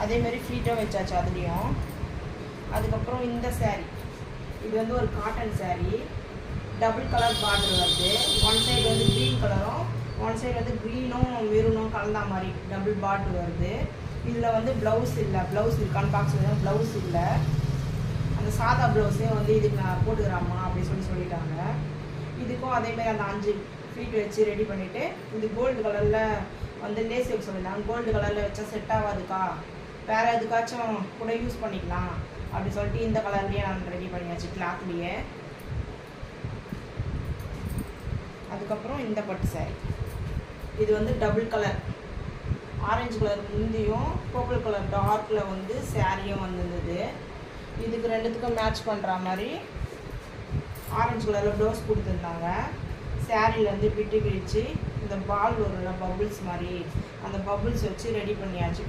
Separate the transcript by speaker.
Speaker 1: அதேமாரி ஃப்ளீட்டும் வச்சாச்சு அதுலேயும். அதுக்கப்புறம் இந்த saree, இது வந்து ஒரு cotton saree, double colour border வருது. ஒன் சைடு வந்து க்ரீன் கலரும் ஒன் சைடு வந்து க்ரீனும் மெரூனும் கலந்தா மாதிரி டபுள் பார்டர் வருது. இதில் வந்து ப்ளவுஸ் இல்லை, ப்ளவுஸ் இருக்கான்னு பார்க்க ப்ளவுஸ் இல்லை. அந்த சாதா ப்ளவுஸே வந்து இதுக்கு நான் போட்டுக்கிறேம்மா அப்படின்னு சொல்லிட்டாங்க. இதுக்கும் அதேமாதிரி அந்த 5 ஃப்ளீட் வச்சு ரெடி பண்ணிவிட்டு, இது கோல்டு கலரில் வந்து லேஸ் வைக்க சொல்லியிருந்தாங்க. கோல்டு கலரில் வச்சா செட் ஆகாதுக்கா, வேறு எதுக்காச்சும் கூட யூஸ் பண்ணிக்கலாம் அப்படி சொல்லிட்டு இந்த கலர்லேயே நான் ரெடி பண்ணியாச்சு கிளாத்லேயே. அதுக்கப்புறம் இந்த பட்டு saree, இது வந்து டபுள் கலர், ஆரஞ்சு கலர் முந்தியும் பர்பிள் கலர் டார்க்கில் வந்து சாரியும் வந்துருந்தது. இதுக்கு ரெண்டுத்துக்கும் மேட்ச் பண்ணுற மாதிரி ஆரஞ்சு கலரில் ப்ளவுஸ் கொடுத்துருந்தாங்க. சாரியில் வந்து பிட்டு கிழிச்சு இந்த பால் வரும்ல பபுள்ஸ் மாதிரி, அந்த பபுள்ஸ் வச்சு ரெடி பண்ணியாச்சு.